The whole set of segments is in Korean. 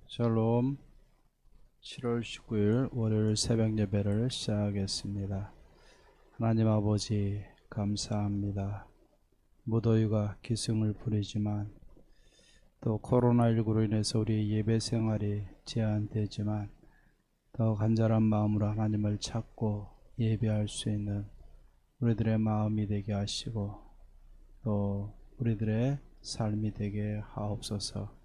샬롬. 7월 19일 월요일 새벽 예배를 시작하겠습니다. 하나님 아버지 감사합니다. 무더위가 기승을 부리지만 또 코로나19로 인해서 우리 예배 생활이 제한되지만 더 간절한 마음으로 하나님을 찾고 예배할 수 있는 우리들의 마음이 되게 하시고 또 우리들의 삶이 되게 하옵소서.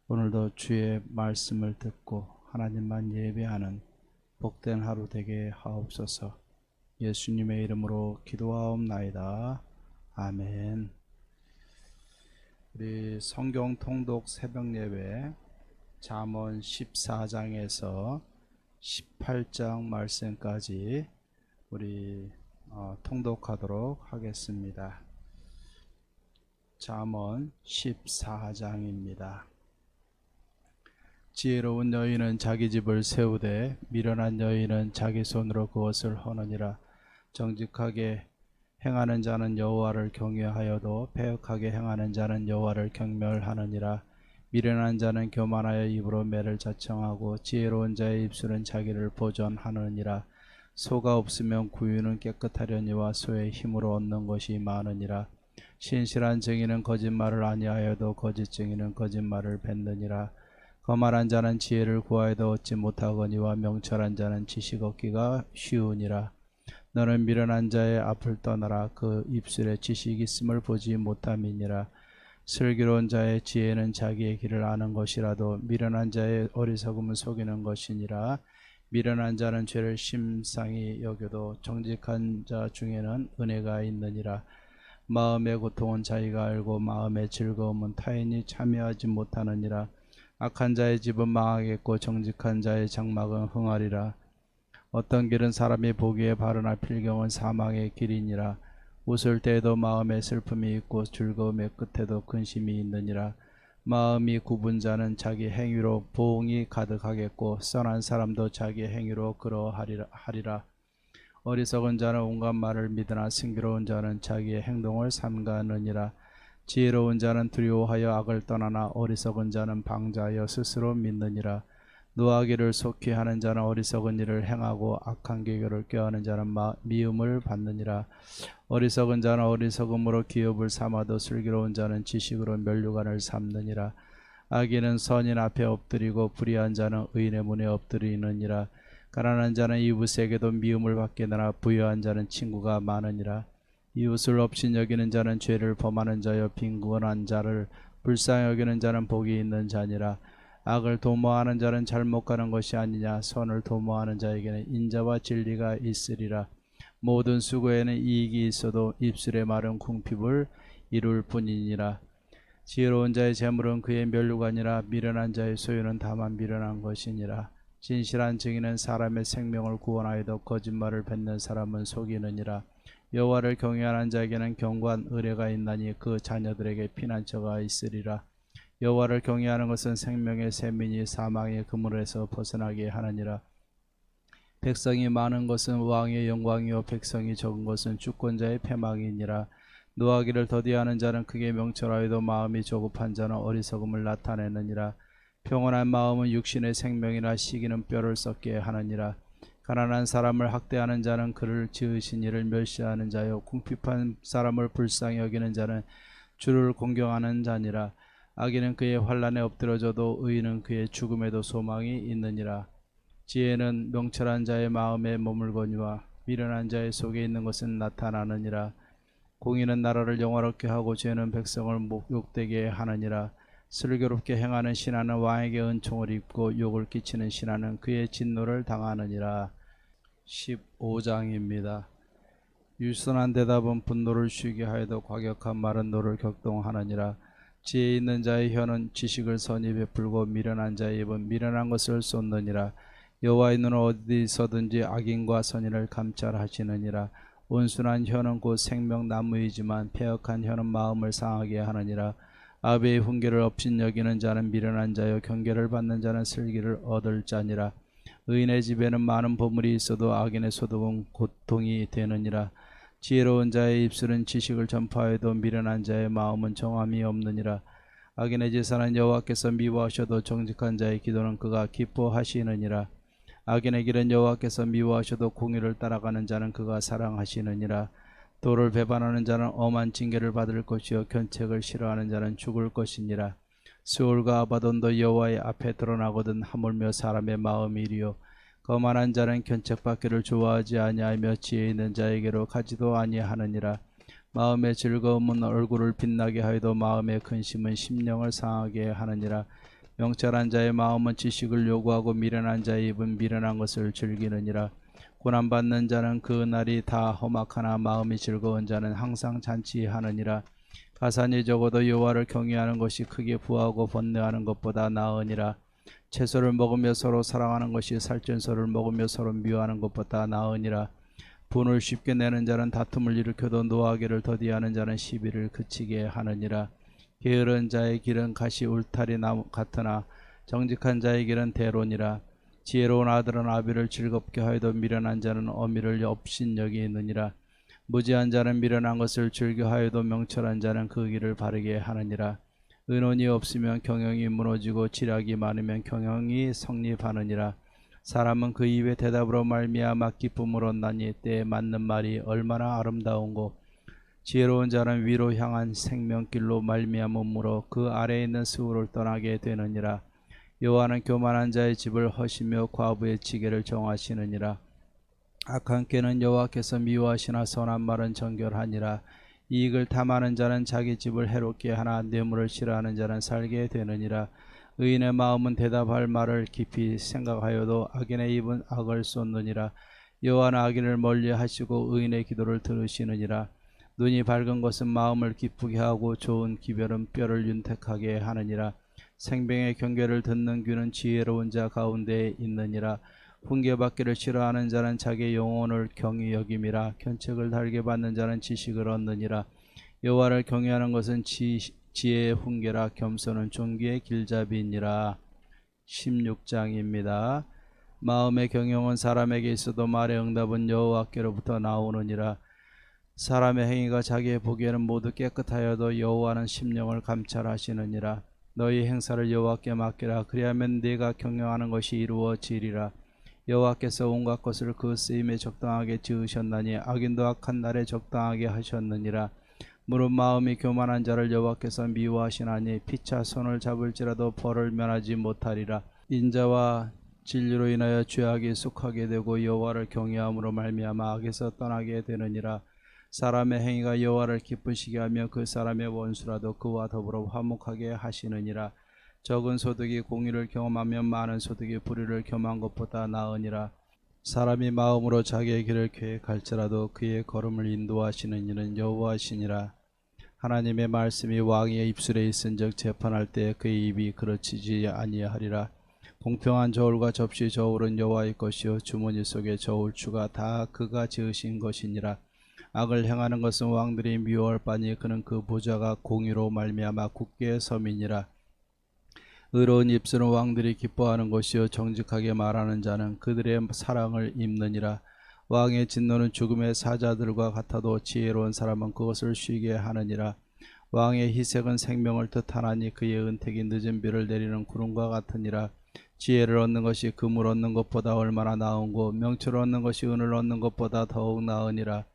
오늘도 주의 말씀을 듣고 하나님만 예배하는 복된 하루 되게 하옵소서. 예수님의 이름으로 기도하옵나이다. 아멘. 우리 성경 통독 새벽 예배 잠언 14장에서 18장 말씀까지 우리 통독하도록 하겠습니다. 잠언 14장입니다. 지혜로운 여인은 자기 집을 세우되 미련한 여인은 자기 손으로 그것을 허느니라. 정직하게 행하는 자는 여호와를 경외하여도 패역하게 행하는 자는 여호와를 경멸하느니라. 미련한 자는 교만하여 입으로 매를 자청하고 지혜로운 자의 입술은 자기를 보전하느니라. 소가 없으면 구유는 깨끗하려니와 소의 힘으로 얻는 것이 많으니라. 신실한 증인은 거짓말을 아니하여도 거짓 증인은 거짓말을 뱉느니라. 거만한 자는 지혜를 구하여도 얻지 못하거니와 명철한 자는 지식 얻기가 쉬우니라. 너는 미련한 자의 앞을 떠나라. 그 입술에 지식이 있음을 보지 못함이니라. 슬기로운 자의 지혜는 자기의 길을 아는 것이라도 미련한 자의 어리석음은 속이는 것이니라. 미련한 자는 죄를 심상히 여겨도 정직한 자 중에는 은혜가 있느니라. 마음의 고통은 자기가 알고 마음의 즐거움은 타인이 참여하지 못하느니라. 악한 자의 집은 망하겠고 정직한 자의 장막은 흥하리라. 어떤 길은 사람이 보기에 바르나 필경은 사망의 길이니라. 웃을 때에도 마음에 슬픔이 있고 즐거움의 끝에도 근심이 있느니라. 마음이 굽은 자는 자기 행위로 보응이 가득하겠고 선한 사람도 자기 행위로 그러하리라. 어리석은 자는 온갖 말을 믿으나 슬기로운 자는 자기의 행동을 삼가느니라. 지혜로운 자는 두려워하여 악을 떠나나 어리석은 자는 방자하여 스스로 믿느니라. 노하기를 속히 하는 자는 어리석은 일을 행하고 악한 계교를 꾀하는 자는 미움을 받느니라. 어리석은 자는 어리석음으로 기업을 삼아도 슬기로운 자는 지식으로 면류관을 삼느니라. 악인은 선인 앞에 엎드리고 불의한 자는 의인의 문에 엎드리느니라. 가난한 자는 이웃에게도 미움을 받겠으나 부유한 자는 친구가 많으니라. 이웃을 업신 여기는 자는 죄를 범하는 자여 빈곤한 자를 불쌍히 여기는 자는 복이 있는 자니라. 악을 도모하는 자는 잘못 가는 것이 아니냐. 선을 도모하는 자에게는 인자와 진리가 있으리라. 모든 수고에는 이익이 있어도 입술의 말은 궁핍을 이룰 뿐이니라. 지혜로운 자의 재물은 그의 면류관이라. 미련한 자의 소유는 다만 미련한 것이니라. 진실한 증인은 사람의 생명을 구원하여도 거짓말을 뱉는 사람은 속이느니라. 여호와를 경외하는 자에게는 견고한 의뢰가 있나니 그 자녀들에게 피난처가 있으리라. 여호와를 경외하는 것은 생명의 샘이니 사망의 그물에서 벗어나게 하느니라. 백성이 많은 것은 왕의 영광이요 백성이 적은 것은 주권자의 패망이니라. 노하기를 더디하는 자는 크게 명철하여도 마음이 조급한 자는 어리석음을 나타내느니라. 평온한 마음은 육신의 생명이나 시기는 뼈를 썩게 하느니라. 가난한 사람을 학대하는 자는 그를 지으신 이를 멸시하는 자요 궁핍한 사람을 불쌍히 여기는 자는 주를 공경하는 자니라. 악인은 그의 환난에 엎드러져도 의인은 그의 죽음에도 소망이 있느니라. 지혜는 명철한 자의 마음에 머물거니와 미련한 자의 속에 있는 것은 나타나느니라. 공의는 나라를 영화롭게 하고 죄는 백성을 목욕되게 하느니라. 슬기롭게 행하는 신하는 왕에게 은총을 입고 욕을 끼치는 신하는 그의 진노를 당하느니라. 15장입니다. 유순한 대답은 분노를 쉬게 하여도 과격한 말은 노를 격동하느니라. 지혜 있는 자의 혀는 지식을 선히 베풀고 미련한 자의 입은 미련한 것을 쏟느니라. 여호와의 눈은 어디서든지 악인과 선인을 감찰하시느니라. 온순한 혀는 곧 생명나무이지만 패역한 혀는 마음을 상하게 하느니라. 아베의 훈계를 업신 여기는 자는 미련한 자요 경계를 받는 자는 슬기를 얻을 자니라. 의인의 집에는 많은 보물이 있어도 악인의 소득은 고통이 되느니라. 지혜로운 자의 입술은 지식을 전파해도 미련한 자의 마음은 정함이 없느니라. 악인의 제사는 여호와께서 미워하셔도 정직한 자의 기도는 그가 기뻐하시느니라. 악인의 길은 여호와께서 미워하셔도 공의를 따라가는 자는 그가 사랑하시느니라. 도를 배반하는 자는 엄한 징계를 받을 것이요 견책을 싫어하는 자는 죽을 것이니라. 스올과 아바돈도 여호와의 앞에 드러나거든 하물며 사람의 마음이리요. 거만한 자는 견책받기를 좋아하지 아니하며 지혜 있는 자에게로 가지도 아니하느니라. 마음의 즐거움은 얼굴을 빛나게 하여도 마음의 근심은 심령을 상하게 하느니라. 명철한 자의 마음은 지식을 요구하고 미련한 자의 입은 미련한 것을 즐기느니라. 고난받는 자는 그 날이 다 험악하나 마음이 즐거운 자는 항상 잔치하느니라. 가산이 적어도 여호와를 경외하는 것이 크게 부하고 번뇌하는 것보다 나으니라. 채소를 먹으며 서로 사랑하는 것이 살찐소를 먹으며 서로 미워하는 것보다 나으니라. 분을 쉽게 내는 자는 다툼을 일으켜도 노하기를 더디하는 자는 시비를 그치게 하느니라. 게으른 자의 길은 가시 울타리 나무 같으나 정직한 자의 길은 대론이라. 지혜로운 아들은 아비를 즐겁게 하여도 미련한 자는 어미를 업신여기느니라. 무지한 자는 미련한 것을 즐겨 하여도 명철한 자는 그 길을 바르게 하느니라. 의논이 없으면 경영이 무너지고 지략이 많으면 경영이 성립하느니라. 사람은 그 입의 대답으로 말미암아 기쁨을 얻나니 때에 맞는 말이 얼마나 아름다운고. 지혜로운 자는 위로 향한 생명길로 말미암음으로 그 아래에 있는 스울을 떠나게 되느니라. 여호와는 교만한 자의 집을 허시며 과부의 지게를 정하시느니라. 악한 꾀는 여호와께서 미워하시나 선한 말은 정결하니라. 이익을 탐하는 자는 자기 집을 해롭게 하나 뇌물을 싫어하는 자는 살게 되느니라. 의인의 마음은 대답할 말을 깊이 생각하여도 악인의 입은 악을 쏟느니라. 여호와는 악인을 멀리하시고 의인의 기도를 들으시느니라. 눈이 밝은 것은 마음을 기쁘게 하고 좋은 기별은 뼈를 윤택하게 하느니라. 생명의 경계를 듣는 귀는 지혜로운 자 가운데에 있느니라. 훈계받기를 싫어하는 자는 자기 영혼을 경히 여김이라. 견책을 달게 받는 자는 지식을 얻느니라. 여호와를 경외하는 것은 지혜의 훈계라. 겸손은 존귀의 길잡이니라. 16장입니다. 마음의 경영은 사람에게 있어도 말의 응답은 여호와께로부터 나오느니라. 사람의 행위가 자기의 보기에는 모두 깨끗하여도 여호와는 심령을 감찰하시느니라. 너희 행사를 여호와께 맡기라. 그리하면 네가 경영하는 것이 이루어지리라. 여호와께서 온갖 것을 그 쓰임에 적당하게 지으셨나니 악인도 악한 날에 적당하게 하셨느니라. 무릇 마음이 교만한 자를 여호와께서 미워하시나니 피차 손을 잡을지라도 벌을 면하지 못하리라. 인자와 진리로 인하여 죄악이 속하게 되고 여호와를 경외함으로 말미암아 악에서 떠나게 되느니라. 사람의 행위가 여호와를 기쁘시게 하며 그 사람의 원수라도 그와 더불어 화목하게 하시느니라. 적은 소득이 공의를 경험하며 많은 소득이 불의를 겸한 것보다 나으니라. 사람이 마음으로 자기의 길을 계획할지라도 그의 걸음을 인도하시는 이는 여호와시니라. 하나님의 말씀이 왕의 입술에 있은즉 재판할 때 그의 입이 그르치지 아니하리라. 공평한 저울과 접시 저울은 여호와의 것이요 주머니 속의 저울추가 다 그가 지으신 것이니라. 악을 행하는 것은 왕들이 미워할 바니 그는 그 보좌가 공의로 말미암아 굳게 섬이니라. 의로운 입술은 왕들이 기뻐하는 것이요 정직하게 말하는 자는 그들의 사랑을 입느니라. 왕의 진노는 죽음의 사자들과 같아도 지혜로운 사람은 그것을 쉬게 하느니라. 왕의 희색은 생명을 뜻하나니 그의 은택이 늦은 비를 내리는 구름과 같으니라. 지혜를 얻는 것이 금을 얻는 것보다 얼마나 나은고 명철을 얻는 것이 은을 얻는 것보다 더욱 나으니라.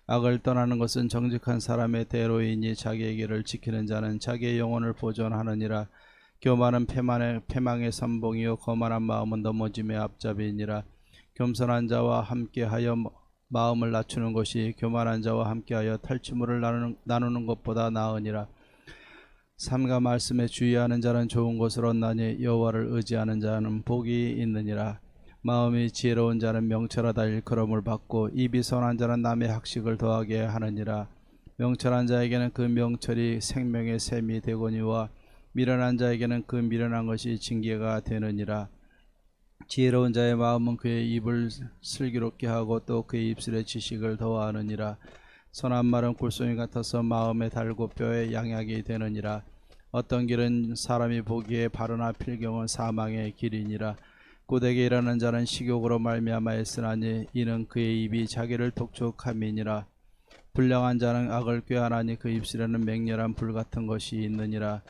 악을 떠나는 것은 정직한 사람의 대로이니 자기의 길을 지키는 자는 자기의 영혼을 보존하느니라. 교만은 패망의 선봉이요 거만한 마음은 넘어짐의 앞잡이니라. 겸손한 자와 함께하여 마음을 낮추는 것이 교만한 자와 함께하여 탈취물을 나누는 것보다 나으니라. 삼가 말씀에 주의하는 자는 좋은 것을 얻나니 여호와를 의지하는 자는 복이 있느니라. 마음이 지혜로운 자는 명철하다 일컬음을 받고 입이 선한 자는 남의 학식을 더하게 하느니라. 명철한 자에게는 그 명철이 생명의 샘이 되거니와 미련한 자에게는 그 미련한 것이 징계가 되느니라. 지혜로운 자의 마음은 그의 입을 슬기롭게 하고 또 그의 입술에 지식을 더하느니라. 선한 말은 굴송이 같아서 마음에 달고 뼈에 양약이 되느니라. 어떤 길은 사람이 보기에 바르나 필경은 사망의 길이니라. 고되게 일하는 자는 식욕으로 말미암아 애쓰나니 이는 그의 입이 자기를 독촉함이니라. 불량한 자는 악을 꾀하나니 그 입술에는 맹렬한 불 같은 것이 있느니라.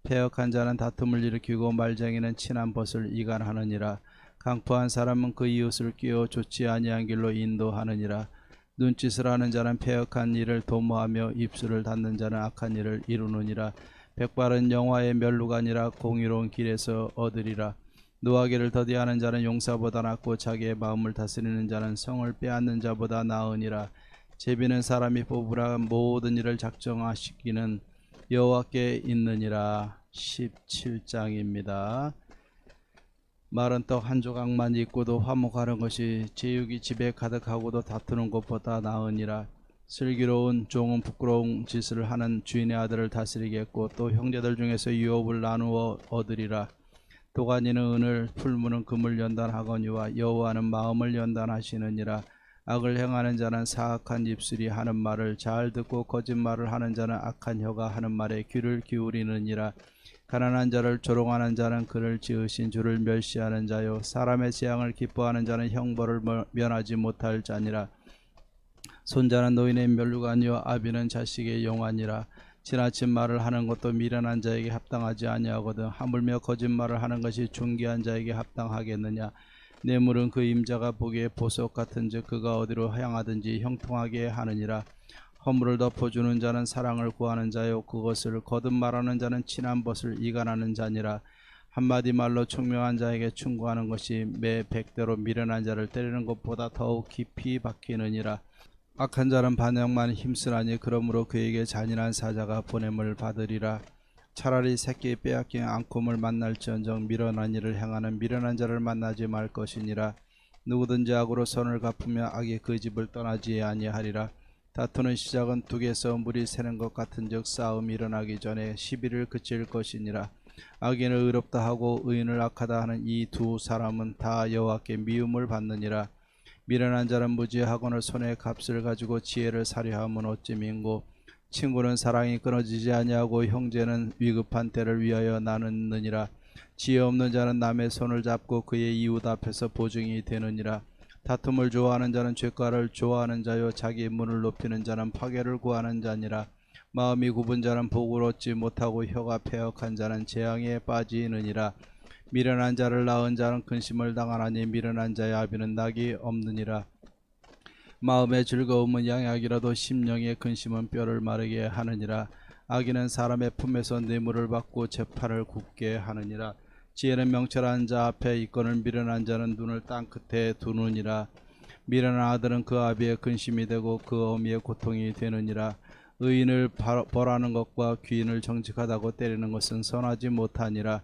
패역한 자는 다툼을 일으키고 말쟁이는 친한 벗을 이간하느니라. 강포한 사람은 그 이웃을 끼워 좋지 아니한 길로 인도하느니라. 눈짓을 하는 자는 패역한 일을 도모하며 입술을 닫는 자는 악한 일을 이루느니라. 백발은 영화의 멸루가 아니라 공의로운 길에서 얻으리라. 노하기를 더디하는 자는 용사보다 낫고 자기의 마음을 다스리는 자는 성을 빼앗는 자보다 나으니라. 제비는 사람이 뽑으라 모든 일을 작정하시기는 여호와께 있느니라. 17장입니다. 마른 떡 한 조각만 있고도 화목하는 것이 제육이 집에 가득하고도 다투는 것보다 나으니라. 슬기로운 종은 부끄러운 짓을 하는 주인의 아들을 다스리겠고 또 형제들 중에서 유업을 나누어 얻으리라. 도가니는 은을, 풀무는 금을 연단하거니와 여호와는 마음을 연단하시느니라. 악을 행하는 자는 사악한 입술이 하는 말을 잘 듣고 거짓말을 하는 자는 악한 혀가 하는 말에 귀를 기울이느니라. 가난한 자를 조롱하는 자는 그를 지으신 주를 멸시하는 자요, 사람의 재앙을 기뻐하는 자는 형벌을 면하지 못할 자니라. 손자는 노인의 멸류가 아니요 아비는 자식의 용환이라. 지나친 말을 하는 것도 미련한 자에게 합당하지 아니하거든 하물며 거짓말을 하는 것이 존귀한 자에게 합당하겠느냐. 뇌물은 그 임자가 보기에 보석 같은즉 그가 어디로 향하든지 형통하게 하느니라. 허물을 덮어주는 자는 사랑을 구하는 자요, 그것을 거듭 말하는 자는 친한 벗을 이간하는 자니라. 한마디 말로 총명한 자에게 충고하는 것이 매 100대로 미련한 자를 때리는 것보다 더욱 깊이 박히느니라. 악한 자는 반역만 힘쓰나니 그러므로 그에게 잔인한 사자가 보냄을 받으리라. 차라리 새끼 빼앗긴 앙콤을 만날지언정 미련한 일을 행하는 미련한 자를 만나지 말 것이니라. 누구든지 악으로 선을 갚으며 악이 그 집을 떠나지 아니하리라. 다투는 시작은 둑에서 물이 새는 것 같은즉 싸움이 일어나기 전에 시비를 그칠 것이니라. 악인을 의롭다 하고 의인을 악하다 하는 이 두 사람은 다 여호와께 미움을 받느니라. 미련한 자는 무지하거늘 손에 값을 가지고 지혜를 사려함은 어찌민고. 친구는 사랑이 끊어지지 아니하고 형제는 위급한 때를 위하여 나누느니라. 지혜 없는 자는 남의 손을 잡고 그의 이웃 앞에서 보증이 되느니라. 다툼을 좋아하는 자는 죄가를 좋아하는 자요, 자기 문을 높이는 자는 파괴를 구하는 자니라. 마음이 굽은 자는 복을 얻지 못하고 혀가 패역한 자는 재앙에 빠지느니라. 미련한 자를 낳은 자는 근심을 당하나니 미련한 자의 아비는 낙이 없느니라. 마음의 즐거움은 양약이라도 심령의 근심은 뼈를 마르게 하느니라. 악인은 사람의 품에서 뇌물을 받고 재판을 굽게 하느니라. 지혜는 명철한 자 앞에 있거늘 미련한 자는 눈을 땅 끝에 두느니라. 미련한 아들은 그 아비의 근심이 되고 그 어미의 고통이 되느니라. 의인을 벌하는 것과 귀인을 정직하다고 때리는 것은 선하지 못하니라.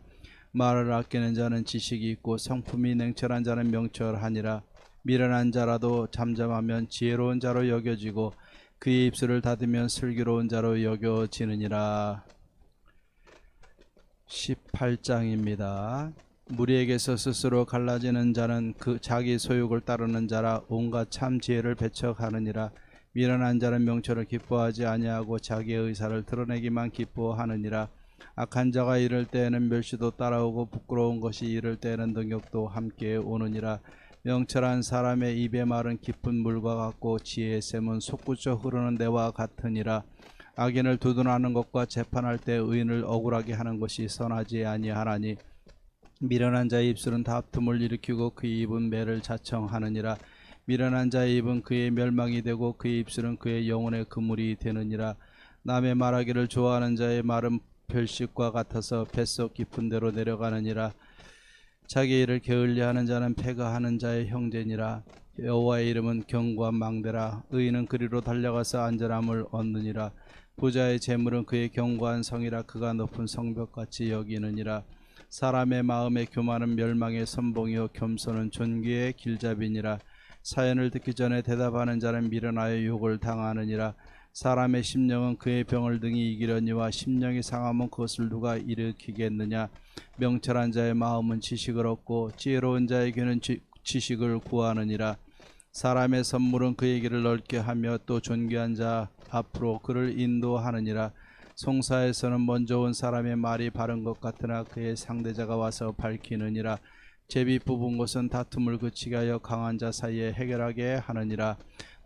말을 아끼는 자는 지식이 있고 성품이 냉철한 자는 명철하니라. 미련한 자라도 잠잠하면 지혜로운 자로 여겨지고 그의 입술을 닫으면 슬기로운 자로 여겨지느니라. 18장입니다. 무리에게서 스스로 갈라지는 자는 그 자기 소욕을 따르는 자라 온갖 참 지혜를 배척하느니라. 미련한 자는 명철을 기뻐하지 아니하고 자기의 의사를 드러내기만 기뻐하느니라. 악한 자가 이를 때에는 멸시도 따라오고 부끄러운 것이 이를 때에는 능욕도 함께 오느니라. 명철한 사람의 입의 말은 깊은 물과 같고 지혜의 샘은 솟구쳐 흐르는 데와 같으니라. 악인을 두둔하는 것과 재판할 때 의인을 억울하게 하는 것이 선하지 아니하나니 미련한 자의 입술은 다툼을 일으키고 그의 입은 매를 자청하느니라. 미련한 자의 입은 그의 멸망이 되고 그의 입술은 그의 영혼의 그물이 되느니라. 남의 말하기를 좋아하는 자의 말은 별식과 같아서 뱃속 깊은 데로 내려가느니라. 자기 일을 게을리하는 자는 패가하는 자의 형제니라. 여호와의 이름은 견고한 망대라. 의인은 그리로 달려가서 안전함을 얻느니라. 부자의 재물은 그의 견고한 성이라. 그가 높은 성벽같이 여기느니라. 사람의 마음의 교만은 멸망의 선봉이요 겸손은 존귀의 길잡이니라. 사연을 듣기 전에 대답하는 자는 미련하여 욕을 당하느니라. 사람의 심령은 그의 병을 등이 이기려니와 심령이 상하면 그것을 누가 일으키겠느냐. 명철한 자의 마음은 지식을 얻고 지혜로운 자의 귀는 지식을 구하느니라. 사람의 선물은 그의 길을 넓게 하며 또 존귀한 자 앞으로 그를 인도하느니라. 송사에서는 먼저 온 사람의 말이 바른 것 같으나 그의 상대자가 와서 밝히느니라. 제비 뽑은 것은 다툼을 그치게 하여 강한 자 사이에 해결하게 하느니라.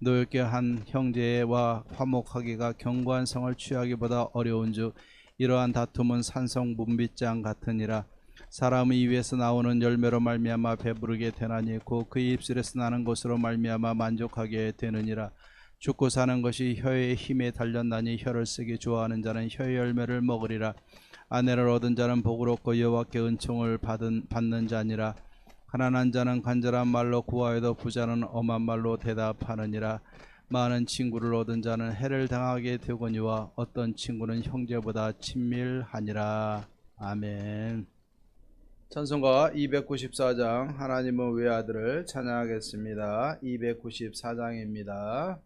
노엽게 한 형제와 화목하기가 견고한 성을 취하기보다 어려운즉 이러한 다툼은 산성 문빗장 같으니라. 사람의 입에서 나오는 열매로 말미암아 배부르게 되나니 곧 그의 입술에서 나는 것으로 말미암아 만족하게 되느니라. 죽고 사는 것이 혀의 힘에 달렸나니 혀를 쓰기 좋아하는 자는 혀의 열매를 먹으리라. 아내를 얻은 자는 복을 얻고 여호와께 은총을 받는 자니라. 가난한 자는 간절한 말로 구하여도 부자는 엄한 말로 대답하느니라. 많은 친구를 얻은 자는 해를 당하게 되거니와 어떤 친구는 형제보다 친밀하니라. 아멘. 찬송가 294장 하나님은 외아들을 찬양하겠습니다. 294장입니다.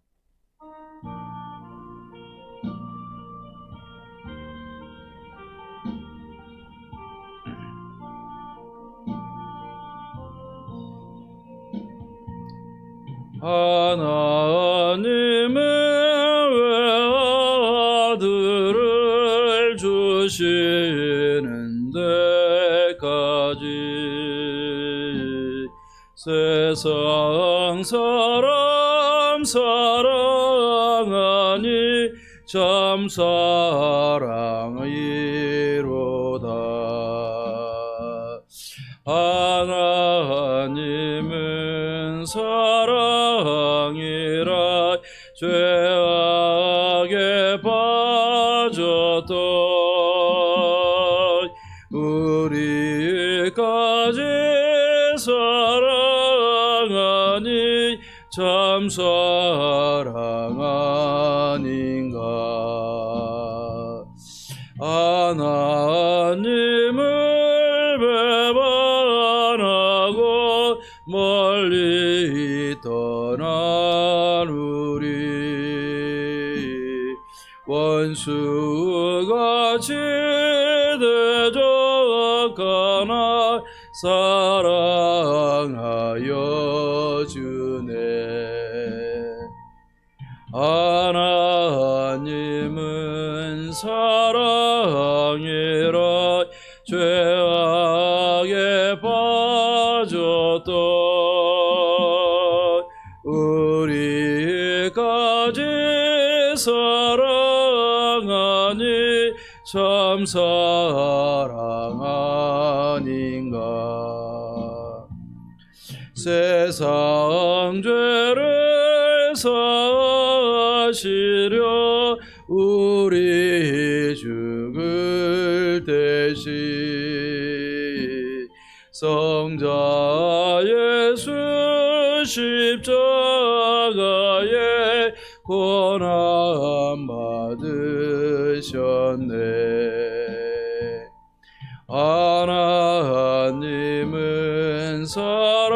하나님은 외아들을 주시는 데까지 세상 사람 사랑하니 참 사랑이로다. 하나님은 사랑이라 죄악에 빠졌던 우리까지 사랑하니 참 사랑 아닌가. 하나님을 배반하고 멀리 떠난 우리 원수같이 대적하나 사랑하여 주네. 하나님은 사랑이라 죄악에 빠졌던 우리까지 사랑하니 참 사랑 아닌가. 세상 죄를 사시려 우리 죽을 대신 성자 예수 십자가에 고난 받으셨네. 하나님은 사랑이라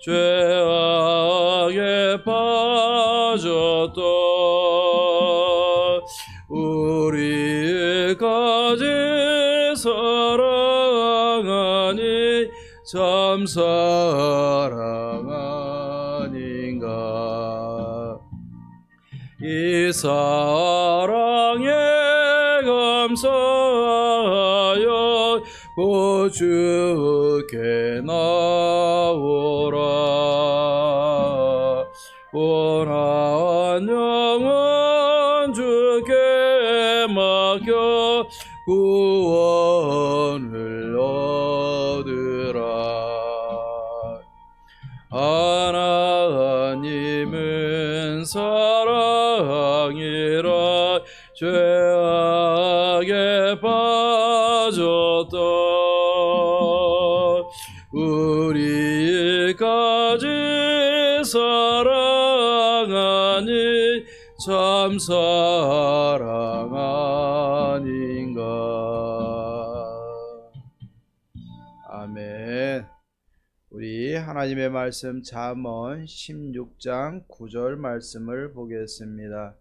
죄악에 빠졌던 우리까지 사랑하니 참 사랑 아닌가. 이 사랑에 감사하여 곧 주께 나오라. 원한 영혼 주께 맡겨 구원을 얻으라. 하나님은 사랑이라 죄악에 빠졌던 우리까지 사랑하니 참 사랑 아닌가. 아멘. 우리 하나님의 말씀 잠언 16장 9절 말씀을 보겠습니다.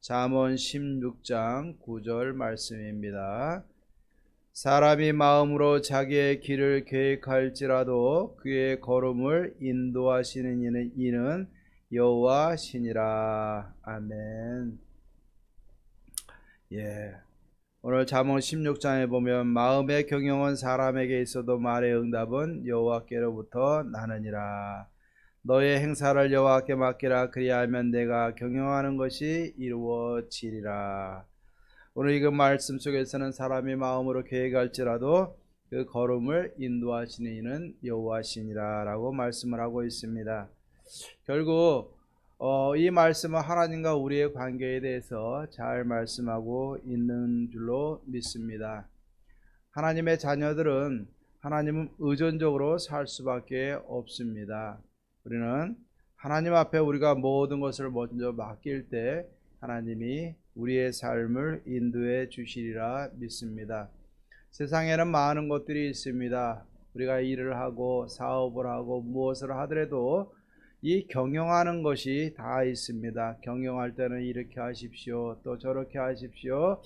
잠언 16장 9절 말씀입니다. 사람이 마음으로 자기의 길을 계획할지라도 그의 걸음을 인도하시는 이는 여호와시니라. 아멘. 오늘 잠언 16장에 보면 마음의 경영은 사람에게 있어도 말의 응답은 여호와께로부터 나느니라. 너의 행사를 여호와께 맡기라. 그리하면 내가 경영하는 것이 이루어지리라. 오늘 이 말씀 속에서는 사람이 마음으로 계획할지라도 그 걸음을 인도하시는 이는 여호와시니라 라고 말씀을 하고 있습니다. 결국 이 말씀은 하나님과 우리의 관계에 대해서 잘 말씀하고 있는 줄로 믿습니다. 하나님의 자녀들은 하나님은 의존적으로 살 수밖에 없습니다. 우리는 하나님 앞에 우리가 모든 것을 먼저 맡길 때 하나님이 우리의 삶을 인도해 주시리라 믿습니다. 세상에는 많은 것들이 있습니다. 우리가 일을 하고 사업을 하고 무엇을 하더라도 이 경영하는 것이 다 있습니다. 경영할 때는 이렇게 하십시오. 또 저렇게 하십시오.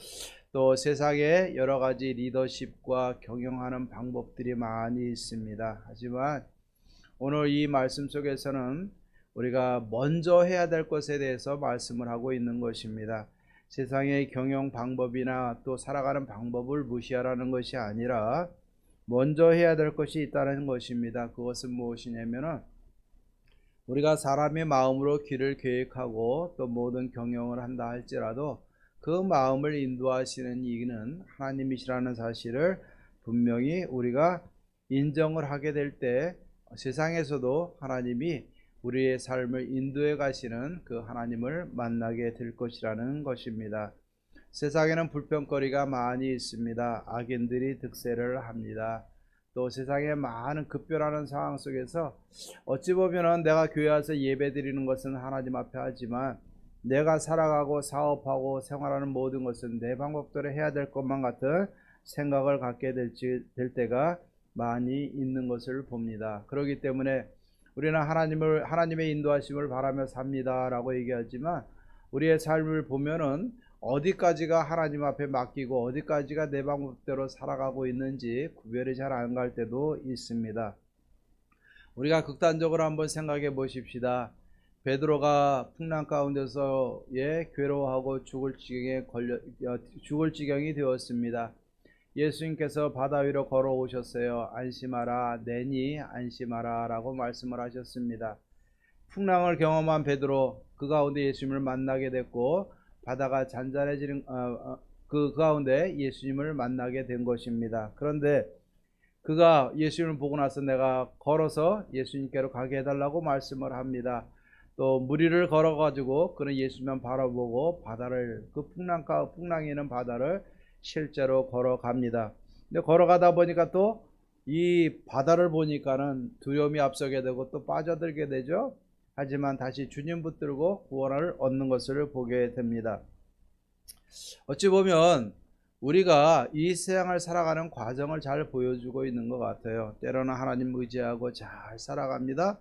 또 세상에 여러 가지 리더십과 경영하는 방법들이 많이 있습니다. 하지만 오늘 이 말씀 속에서는 우리가 먼저 해야 될 것에 대해서 말씀을 하고 있는 것입니다. 세상의 경영 방법이나 또 살아가는 방법을 무시하라는 것이 아니라 먼저 해야 될 것이 있다는 것입니다. 그것은 무엇이냐면은 우리가 사람의 마음으로 길을 계획하고 또 모든 경영을 한다 할지라도 그 마음을 인도하시는 이는 하나님이시라는 사실을 분명히 우리가 인정을 하게 될 때 세상에서도 하나님이 우리의 삶을 인도해 가시는 그 하나님을 만나게 될 것이라는 것입니다. 세상에는 불평거리가 많이 있습니다. 악인들이 득세를 합니다. 또 세상에 많은 급변하는 상황 속에서 어찌 보면은 내가 교회 와서 예배 드리는 것은 하나님 앞에 하지만 내가 살아가고 사업하고 생활하는 모든 것은 내 방법대로 해야 될 것만 같은 생각을 갖게 될 때가 많이 있는 것을 봅니다. 그렇기 때문에 우리는 하나님의 인도하심을 바라며 삽니다라고 얘기하지만 우리의 삶을 보면은 어디까지가 하나님 앞에 맡기고 어디까지가 내 방법대로 살아가고 있는지 구별이 잘 안 갈 때도 있습니다. 우리가 극단적으로 한번 생각해 보십시다. 베드로가 풍랑 가운데서 괴로워하고 죽을 지경이 되었습니다. 예수님께서 바다 위로 걸어오셨어요. 안심하라, 내니 안심하라 라고 말씀을 하셨습니다. 풍랑을 경험한 베드로, 그 가운데 예수님을 만나게 됐고 바다가 잔잔해지는 그 가운데 예수님을 만나게 된 것입니다. 그런데 그가 예수님을 보고 나서 내가 걸어서 예수님께로 가게 해달라고 말씀을 합니다. 또 무리를 걸어가지고 그는 예수님만 바라보고 바다를, 그 풍랑이 있는 바다를 실제로 걸어갑니다. 근데 걸어가다 보니까 또 이 바다를 보니까는 두려움이 앞서게 되고 또 빠져들게 되죠. 하지만 다시 주님 붙들고 구원을 얻는 것을 보게 됩니다. 어찌 보면 우리가 이 세상을 살아가는 과정을 잘 보여주고 있는 것 같아요. 때로는 하나님 의지하고 잘 살아갑니다.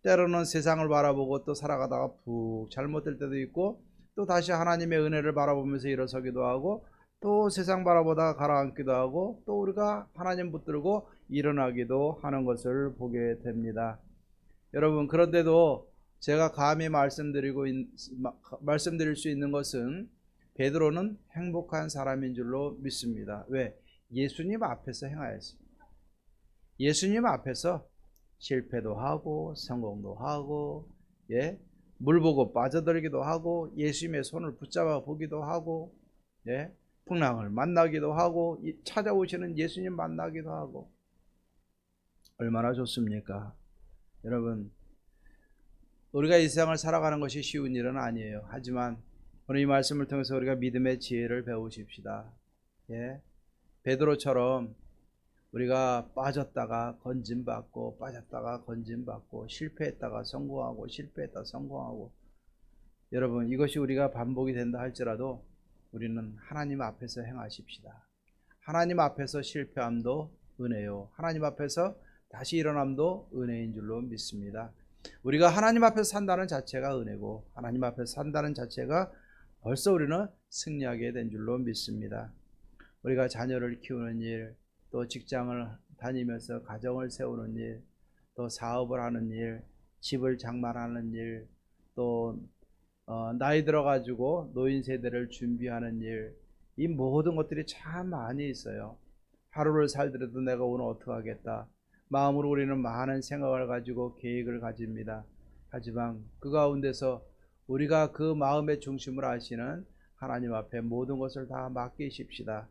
때로는 세상을 바라보고 또 살아가다가 푹 잘못될 때도 있고 또 다시 하나님의 은혜를 바라보면서 일어서기도 하고 또 세상 바라보다가 가라앉기도 하고 또 우리가 하나님 붙들고 일어나기도 하는 것을 보게 됩니다. 여러분, 그런데도 제가 감히 말씀드릴 수 있는 것은 베드로는 행복한 사람인 줄로 믿습니다. 왜? 예수님 앞에서 행하였습니다. 예수님 앞에서 실패도 하고 성공도 하고 물 보고 빠져들기도 하고 예수님의 손을 붙잡아 보기도 하고 풍랑을 만나기도 하고 찾아오시는 예수님 만나기도 하고 얼마나 좋습니까? 여러분, 우리가 이 세상을 살아가는 것이 쉬운 일은 아니에요. 하지만 오늘 이 말씀을 통해서 우리가 믿음의 지혜를 배우십시다. 베드로처럼 우리가 빠졌다가 건짐받고 빠졌다가 건짐받고 실패했다가 성공하고 실패했다가 성공하고, 여러분, 이것이 우리가 반복이 된다 할지라도 우리는 하나님 앞에서 행하십시다. 하나님 앞에서 실패함도 은혜요, 하나님 앞에서 다시 일어남도 은혜인 줄로 믿습니다. 우리가 하나님 앞에서 산다는 자체가 은혜고 하나님 앞에서 산다는 자체가 벌써 우리는 승리하게 된 줄로 믿습니다. 우리가 자녀를 키우는 일, 또 직장을 다니면서 가정을 세우는 일, 또 사업을 하는 일, 집을 장만하는 일, 또 나이 들어가지고 노인 세대를 준비하는 일, 이 모든 것들이 참 많이 있어요. 하루를 살더라도 내가 오늘 어떻게 하겠다, 마음으로 우리는 많은 생각을 가지고 계획을 가집니다. 하지만 그 가운데서 우리가 그 마음의 중심을 아시는 하나님 앞에 모든 것을 다 맡기십시다.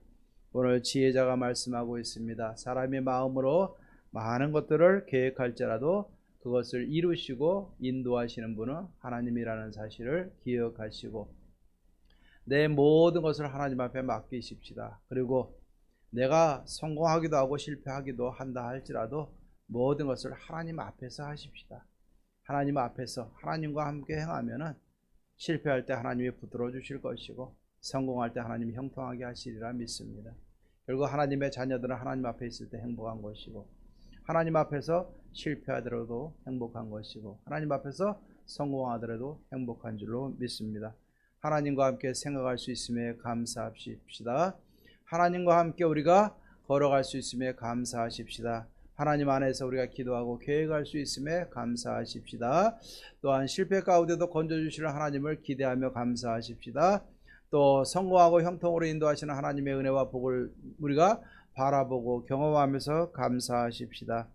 오늘 지혜자가 말씀하고 있습니다. 사람의 마음으로 많은 것들을 계획할지라도 그것을 이루시고 인도하시는 분은 하나님이라는 사실을 기억하시고 내 모든 것을 하나님 앞에 맡기십시다. 그리고 내가 성공하기도 하고 실패하기도 한다 할지라도 모든 것을 하나님 앞에서 하십시다. 하나님 앞에서 하나님과 함께 행하면은 실패할 때 하나님이 붙들어 주실 것이고 성공할 때 하나님이 형통하게 하시리라 믿습니다. 결국 하나님의 자녀들은 하나님 앞에 있을 때 행복한 것이고 하나님 앞에서 실패하더라도 행복한 것이고 하나님 앞에서 성공하더라도 행복한 줄로 믿습니다. 하나님과 함께 생각할 수 있음에 감사합시다. 하나님과 함께 우리가 걸어갈 수 있음에 감사하십시다. 하나님 안에서 우리가 기도하고 계획할 수 있음에 감사하십시다. 또한 실패 가운데도 건져주시는 하나님을 기대하며 감사하십시다. 또 성공하고 형통으로 인도하시는 하나님의 은혜와 복을 우리가 바라보고 경험하면서 감사하십시다.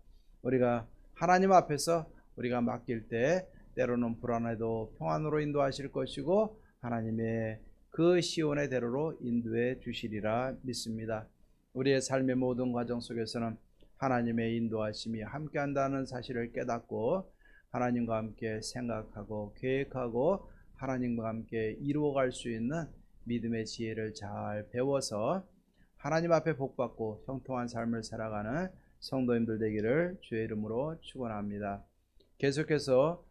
우리가 하나님 앞에서 우리가 맡길 때 때로는 불안해도 평안으로 인도하실 것이고 하나님의 그 시온의 대로로 인도해 주시리라 믿습니다. 우리의 삶의 모든 과정 속에서는 하나님의 인도하심이 함께한다는 사실을 깨닫고 하나님과 함께 생각하고 계획하고 하나님과 함께 이루어갈 수 있는 믿음의 지혜를 잘 배워서 하나님 앞에 복받고 형통한 삶을 살아가는 성도님들 되기를 주의 이름으로 축원합니다. 계속해서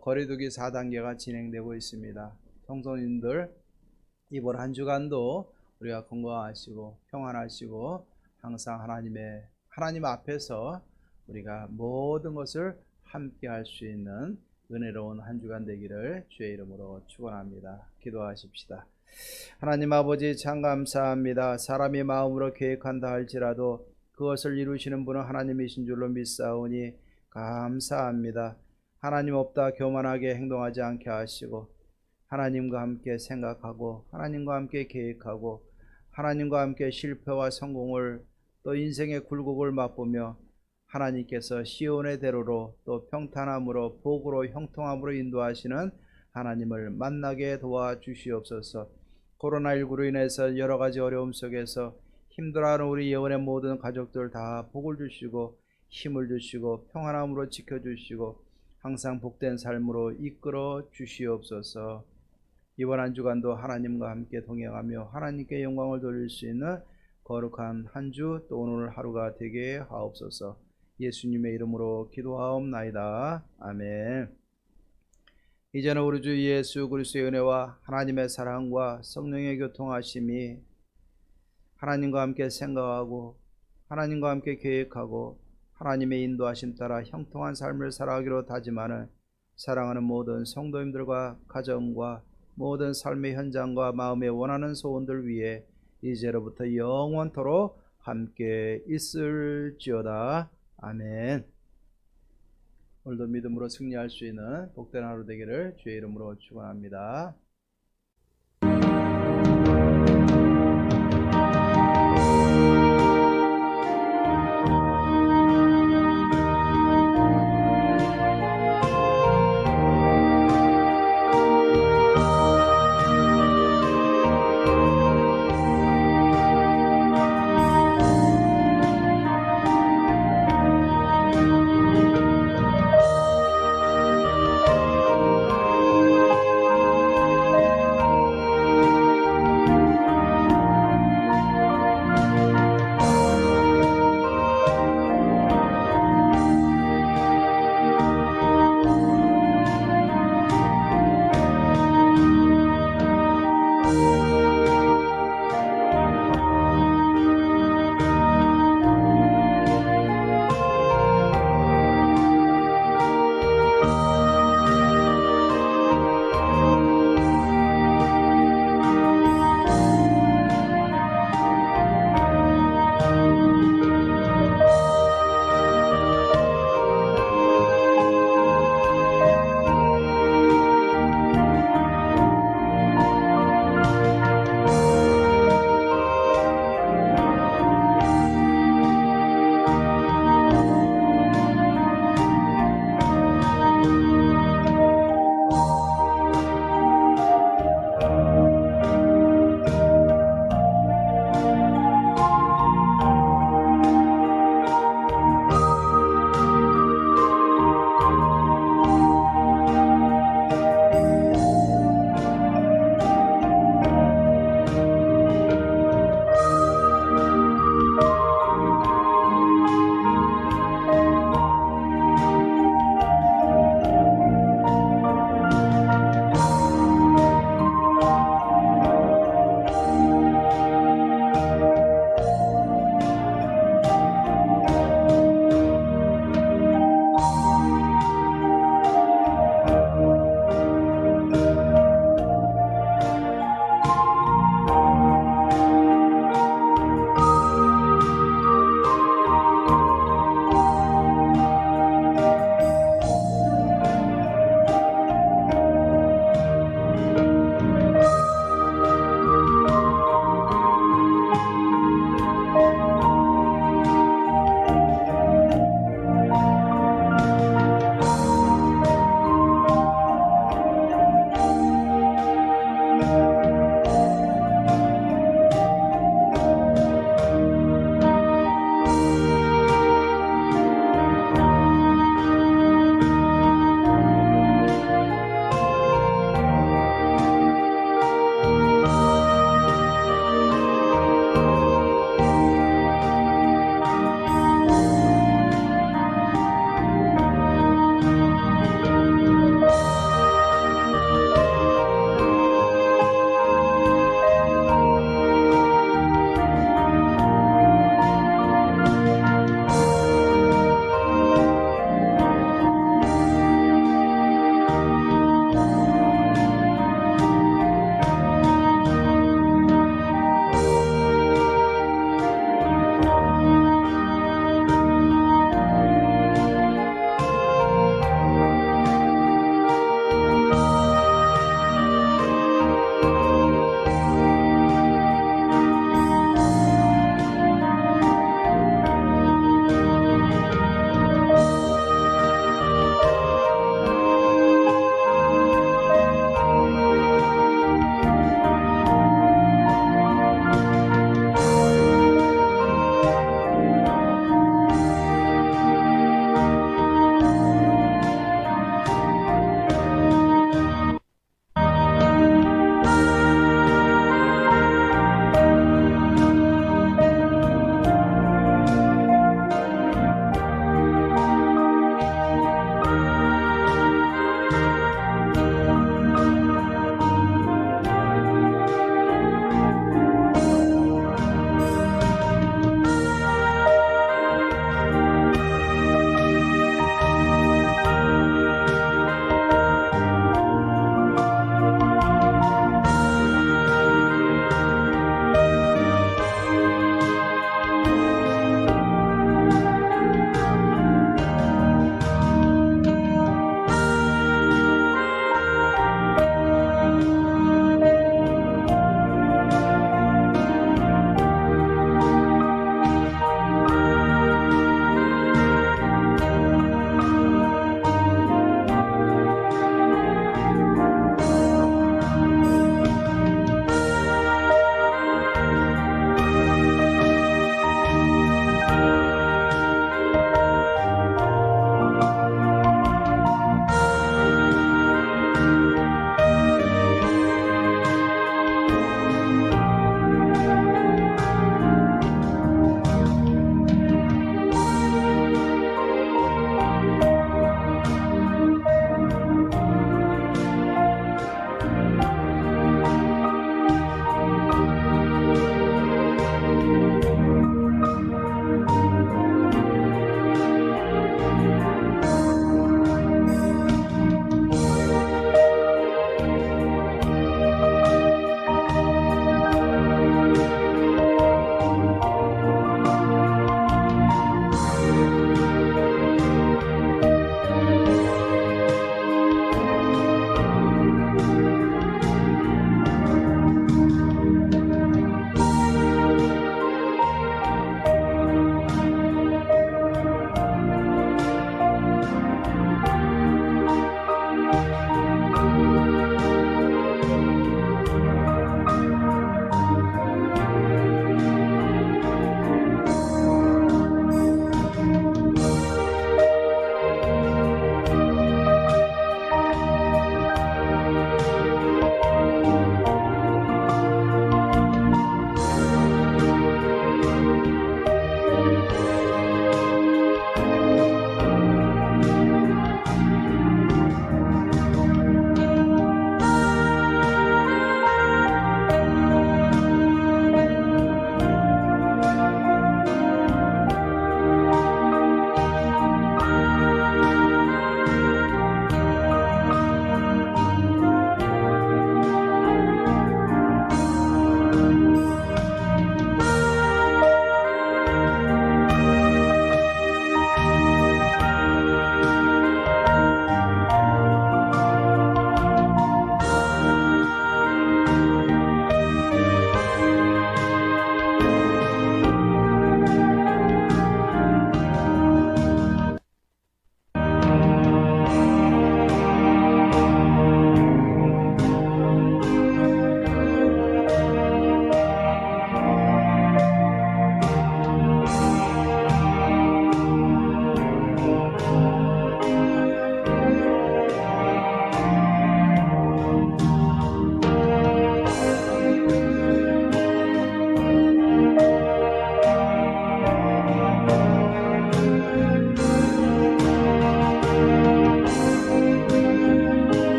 거리두기 4단계가 진행되고 있습니다. 성도님들 이번 한 주간도 우리가 건강하시고 평안하시고 항상 하나님 앞에서 우리가 모든 것을 함께 할 수 있는 은혜로운 한 주간 되기를 주의 이름으로 축원합니다. 기도하십시다. 하나님 아버지 참 감사합니다. 사람이 마음으로 계획한다 할지라도 그것을 이루시는 분은 하나님이신 줄로 믿사오니 감사합니다. 하나님 없다 교만하게 행동하지 않게 하시고 하나님과 함께 생각하고 하나님과 함께 계획하고 하나님과 함께 실패와 성공을 또 인생의 굴곡을 맛보며 하나님께서 시온의 대로로 또 평탄함으로 복으로 형통함으로 인도하시는 하나님을 만나게 도와주시옵소서. 코로나19로 인해서 여러 가지 어려움 속에서 힘들어하는 우리 예언의 모든 가족들 다 복을 주시고 힘을 주시고 평안함으로 지켜주시고 항상 복된 삶으로 이끌어 주시옵소서. 이번 한 주간도 하나님과 함께 동행하며 하나님께 영광을 돌릴 수 있는 거룩한 한 주 또 오늘 하루가 되게 하옵소서. 예수님의 이름으로 기도하옵나이다. 아멘. 이제는 우리 주 예수 그리스도의 은혜와 하나님의 사랑과 성령의 교통하심이 하나님과 함께 생각하고 하나님과 함께 계획하고 하나님의 인도하심 따라 형통한 삶을 살아가기로 다짐하는 사랑하는 모든 성도님들과 가정과 모든 삶의 현장과 마음의 원하는 소원들 위해 이제로부터 영원토록 함께 있을지어다. 아멘. 오늘도 믿음으로 승리할 수 있는 복된 하루 되기를 주의 이름으로 축원합니다.